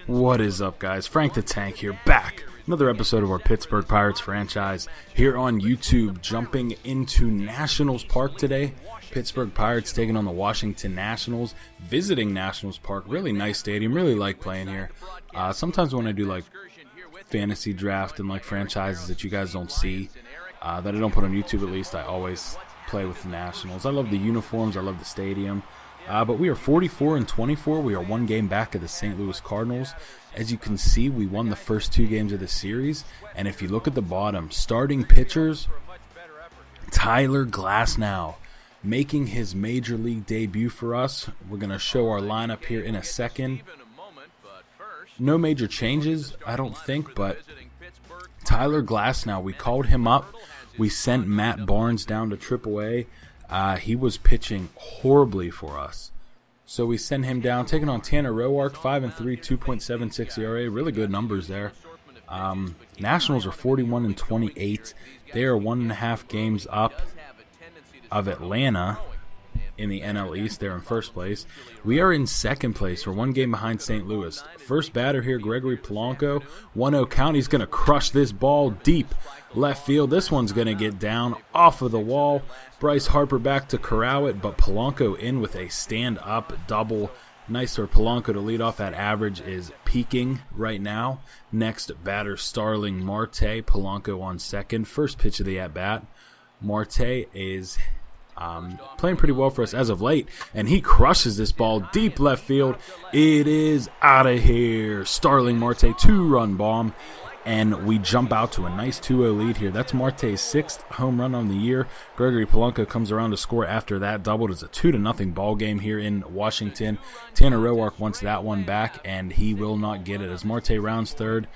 What is up, guys? Frank the Tank here, back. Another episode of our Pittsburgh Pirates franchise here on YouTube, jumping into Nationals Park today. Pittsburgh Pirates taking on the Washington Nationals, visiting Nationals Park. Really nice stadium, really like playing here. Sometimes when I do like fantasy draft and like franchises that you guys don't see, that I don't put on YouTube at least, I always play with the Nationals. I love the uniforms, I love the stadium. But we are 44-24. We are one game back of the St. Louis Cardinals. As you can see, we won the first two games of the series. And if you look at the bottom, starting pitchers, Tyler Glasnow making his major league debut for us. We're going to show our lineup here in a second. No major changes, I don't think, but Tyler Glasnow, we called him up. We sent Matt Barnes down to AAA. He was pitching horribly for us. So we send him down, taking on Tanner Roark, 5-3, 2.76 ERA. Really good numbers there. Nationals are 41-28. They are 1.5 games up of Atlanta in the NL East. They're in first place. We are in second place. We're one game behind St. Louis. First batter here, Gregory Polanco. 1-0 count. He's going to crush this ball deep left field. This one's going to get down off of the wall. Bryce Harper back to corral it, but Polanco in with a stand-up double. Nice for Polanco to lead off. At average is peaking right now. Next batter, Starling Marte. Polanco on second. First pitch of the at-bat. Marte is playing pretty well for us as of late, and he crushes this ball deep left field. It is out of here. Starling Marte, two-run bomb, and we jump out to a nice 2-0 lead here. That's Marte's 6th home run on the year. Gregory Polanco comes around to score after that double. It's a 2-0 ball game here in Washington. Tanner Roark wants that one back, and he will not get it as Marte rounds third.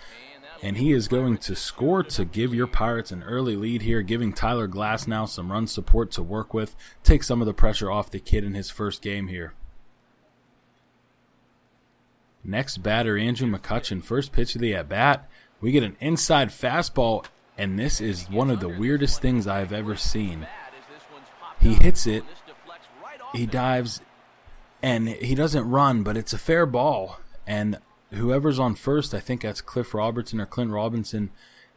And he is going to score to give your Pirates an early lead here, giving Tyler Glasnow some run support to work with. Take some of the pressure off the kid in his first game here. Next batter, Andrew McCutchen. First pitch of the at-bat. We get an inside fastball, and this is one of the weirdest things I've ever seen. He hits it, he dives, and he doesn't run, but it's a fair ball. And whoever's on first, I think that's Cliff Robertson or Clint Robinson,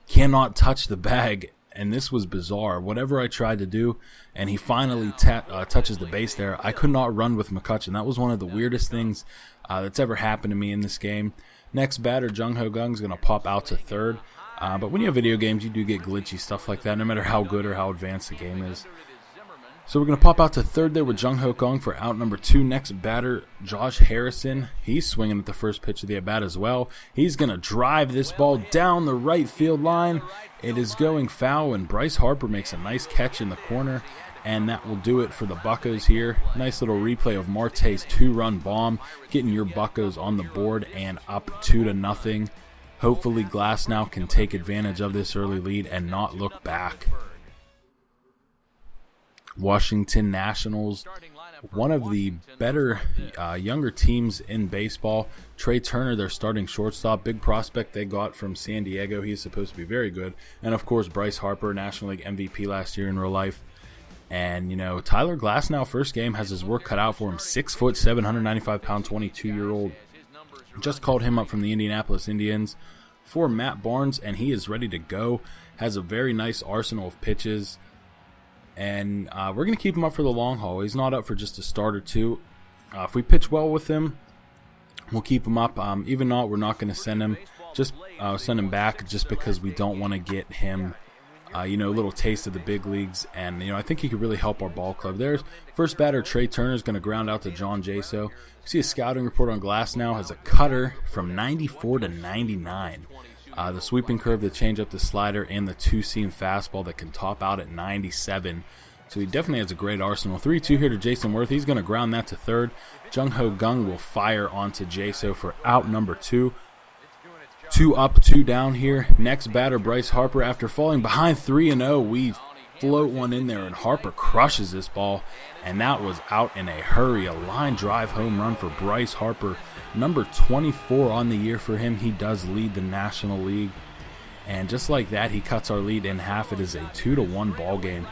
cannot touch the bag, and this was bizarre. Whatever I tried to do, and he finally touches the base there. I could not run with McCutchen. That was one of the weirdest things that's ever happened to me in this game. Next batter, Jung Ho Kang's going to pop out to third. But when you have video games, you do get glitchy stuff like that, no matter how good or how advanced the game is. So we're going to pop out to third there with Jung Ho Kang for out number 2. Next batter, Josh Harrison. He's swinging at the first pitch of the at-bat as well. He's going to drive this ball down the right field line. It is going foul, and Bryce Harper makes a nice catch in the corner, and that will do it for the Buccos here. Nice little replay of Marte's 2-run bomb, getting your Buccos on the board and up 2-0. Hopefully Glasnow can take advantage of this early lead and not look back. Washington Nationals, one of the better younger teams in baseball. Trey Turner, their starting shortstop, big prospect they got from San Diego. He's supposed to be very good. And of course, Bryce Harper, National League MVP last year in real life. And you know, Tyler Glasnow, first game, has his work cut out for him. 6 foot, 795 pound, 22-year-old. Just called him up from the Indianapolis Indians for Matt Barnes, and he is ready to go. Has a very nice arsenal of pitches. And we're going to keep him up for the long haul. He's not up for just a start or two. If we pitch well with him, we'll keep him up. Even not, we're not going to send him. Just send him back just because we don't want to get him, a little taste of the big leagues. And, I think he could really help our ball club. There's first batter, Trey Turner, is going to ground out to John Jaso. See a scouting report on Glasnow. Has a cutter from 94 to 99. The sweeping curve, the changeup, the slider, and the two-seam fastball that can top out at 97. So he definitely has a great arsenal. 3-2 here to Jason Worth. He's going to ground that to third. Jung Ho Kang will fire onto Jaso for out number 2. 2 up, 2 down here. Next batter, Bryce Harper. After falling behind 3-0, we float one in there, and Harper crushes this ball, and that was out in a hurry. A line drive home run for Bryce Harper. Number 24 on the year for him. He does lead the National League. And just like that, he cuts our lead in half. It is a 2-1 ball game.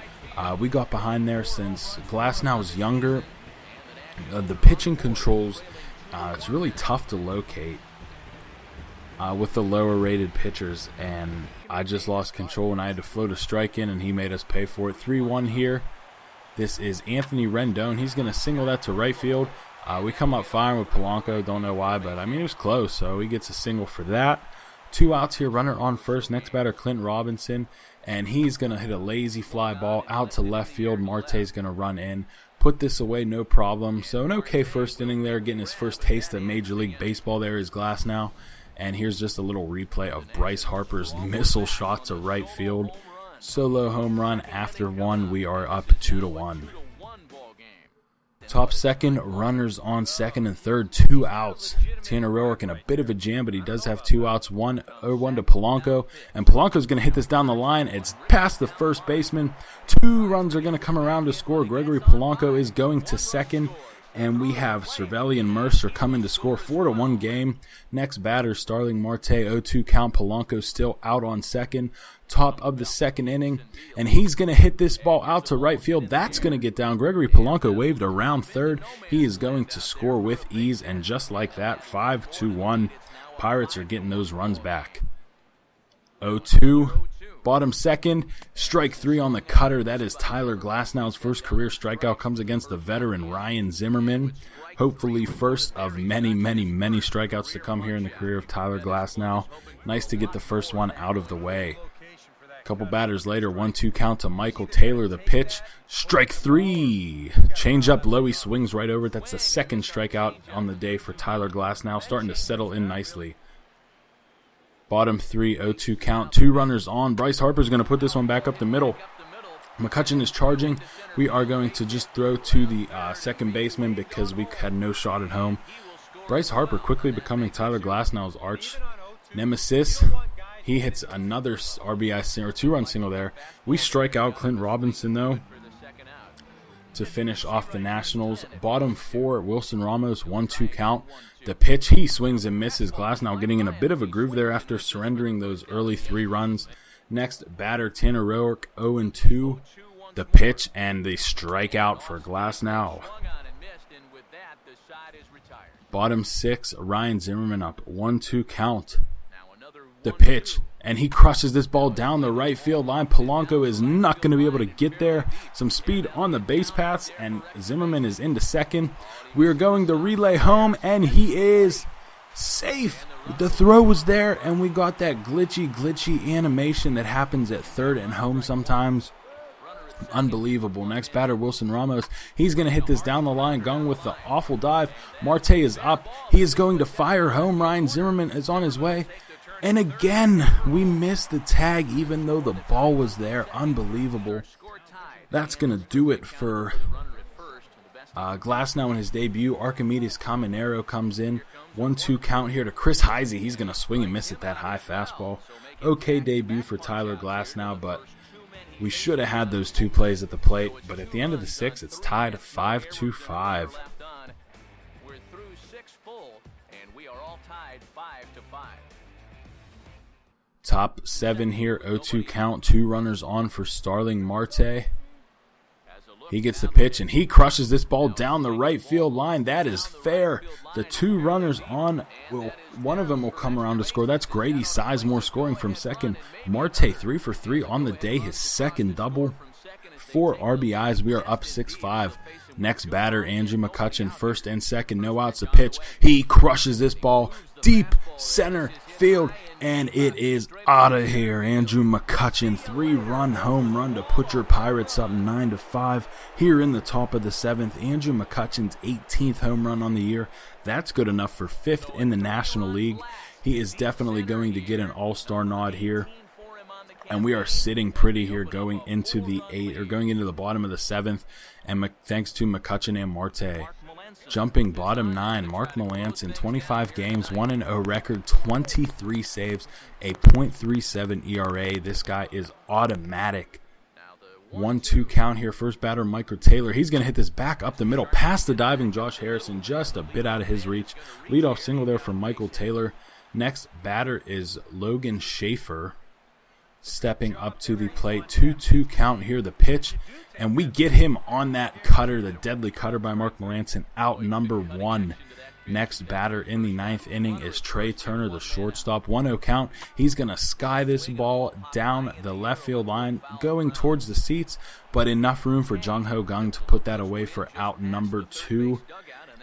We got behind there since Glasnow is younger. The pitching controls, it's really tough to locate. with the lower rated pitchers, and I just lost control and I had to float a strike in, and he made us pay for it. 3-1 here. This is Anthony Rendon. He's going to single that to right field. We come up firing with Polanco. Don't know why, but I mean, it was close, so he gets a single for that. 2 outs here, runner on first. Next batter, Clint Robinson, and he's going to hit a lazy fly ball out to left field. Marte's going to run in, put this away, no problem. So an okay first inning there, getting his first taste of Major League Baseball there is Glasnow. And here's just a little replay of Bryce Harper's missile shot to right field. Solo home run after 1. We are up 2-1. Top second, runners on second and third, 2 outs. Tanner Roark in a bit of a jam, but he does have 2 outs. 1-0 to Polanco, and Polanco's going to hit this down the line. It's past the first baseman. 2 runs are going to come around to score. Gregory Polanco is going to second, and we have Cervelli and Mercer coming to score. 4-1 game. Next batter, Starling Marte, 0-2 count. Polanco still out on second. Top of the second inning, and he's going to hit this ball out to right field. That's going to get down. Gregory Polanco waved around third. He is going to score with ease, and just like that, 5-1. Pirates are getting those runs back. 0-2. Bottom second, strike 3 on the cutter. That is Tyler Glasnow's first career strikeout. Comes against the veteran Ryan Zimmerman. Hopefully first of many, many, many strikeouts to come here in the career of Tyler Glasnow. Nice to get the first one out of the way. Couple batters later, 1-2 count to Michael Taylor. The pitch, strike 3. Change up low, he swings right over it. That's the second strikeout on the day for Tyler Glasnow. Starting to settle in nicely. Bottom 3, 0-2 count. 2 runners on. Bryce Harper's going to put this one back up the middle. McCutchen is charging. We are going to just throw to the second baseman because we had no shot at home. Bryce Harper quickly becoming Tyler Glasnow's arch nemesis. He hits another RBI single, 2-run single there. We strike out Clint Robinson, though, to finish off the Nationals. Bottom 4, Wilson Ramos, 1-2 count. The pitch, he swings and misses. Glasnow getting in a bit of a groove there after surrendering those early 3 runs. Next batter, Tanner Roark, 0-2. The pitch and the strikeout for Glasnow. Bottom 6, Ryan Zimmerman up, 1-2 count. The pitch, and he crushes this ball down the right field line. Polanco is not going to be able to get there. Some speed on the base paths, and Zimmerman is into second. We are going the relay home, and he is safe. The throw was there, and we got that glitchy animation that happens at third and home sometimes. Unbelievable. Next batter, Wilson Ramos. He's going to hit this down the line, going with the awful dive. Marte is up. He is going to fire home. Ryan Zimmerman is on his way. And again, we missed the tag even though the ball was there. Unbelievable. That's going to do it for Glasnow in his debut. Archimedes Caminero comes in. 1-2 count here to Chris Heisey. He's going to swing and miss at that high fastball. Okay debut for Tyler Glasnow, but we should have had those 2 plays at the plate. But at the end of the 6th, it's tied 5-5. We're through 6 full, and we are all tied 5-5. Top 7 here, 0-2 count, 2 runners on for Starling Marte. He gets the pitch, and he crushes this ball down the right field line. That is fair. The 2 runners on, one of them will come around to score. That's Grady Sizemore scoring from second. Marte 3 for 3 on the day, his second double. 4 RBIs. We are up 6-5. Next batter, Andrew McCutchen, first and second, no outs. A pitch. He crushes this ball deep center field, and it is out of here. Andrew McCutchen, 3-run home run to put your Pirates up 9-5 here in the top of the 7th. Andrew McCutchen's 18th home run on the year. That's good enough for 5th in the National League. He is definitely going to get an all-star nod here. And we are sitting pretty here going into the bottom of the 7th, and thanks to McCutchen and Marte. Jumping bottom 9, Mark Melancon, 25 games, 1-0 record, 23 saves, a .37 ERA. This guy is automatic. 1-2 count here. First batter, Michael Taylor. He's going to hit this back up the middle, past the diving Josh Harrison, just a bit out of his reach. Leadoff single there from Michael Taylor. Next batter is Logan Schaefer, stepping up to the plate. 2-2 count here. The pitch, and we get him on that cutter, the deadly cutter by Mark Melancon, out number 1. Next batter in the 9th inning is Trey Turner, the shortstop. 1-0 count. He's going to sky this ball down the left field line, going towards the seats, but enough room for Jung Ho Gung to put that away for out number 2.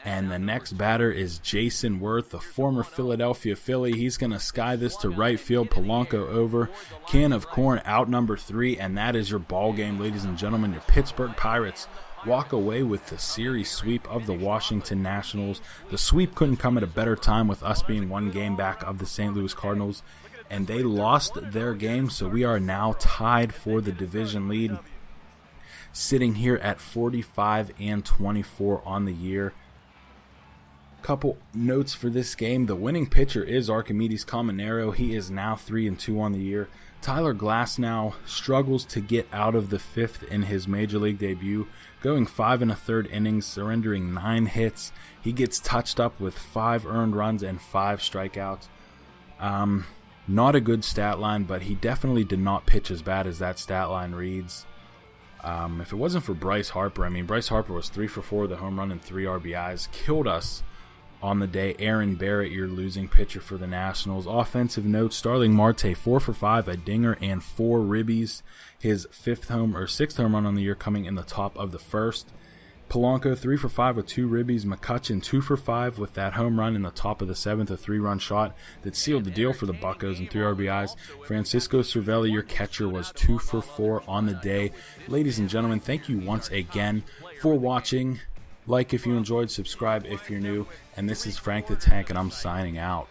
And the next batter is Jason Worth, the former Philadelphia Philly. He's going to sky this to right field. Polanco over. Can of corn out number 3. And that is your ball game, ladies and gentlemen. Your Pittsburgh Pirates walk away with the series sweep of the Washington Nationals. The sweep couldn't come at a better time with us being 1 game back of the St. Louis Cardinals. And they lost their game, so we are now tied for the division lead, sitting here at 45-24 on the year. Couple notes for this game. The winning pitcher is Archimedes Caminero. He is now 3-2 on the year. Tyler Glasnow struggles to get out of the 5th in his major league debut, going 5 1/3 innings, surrendering 9 hits. He gets touched up with 5 earned runs and 5 strikeouts. Not a good stat line, but he definitely did not pitch as bad as that stat line reads. If it wasn't for Bryce Harper, Bryce Harper was 3 for 4 with a home run and 3 RBIs, killed us on the day. Aaron Barrett, your losing pitcher for the Nationals. Offensive note, Starling Marte, 4 for 5, a dinger and 4 ribbies. His 6th home run on the year coming in the top of the 1st. Polanco, 3 for 5 with 2 ribbies. McCutchen, 2 for 5 with that home run in the top of the 7th, a 3-run shot that sealed the deal for the Buccos and 3 RBIs. Francisco Cervelli, your catcher, was 2 for 4 on the day. Ladies and gentlemen, thank you once again for watching. Like if you enjoyed, subscribe if you're new, and this is Frank the Tank, and I'm signing out.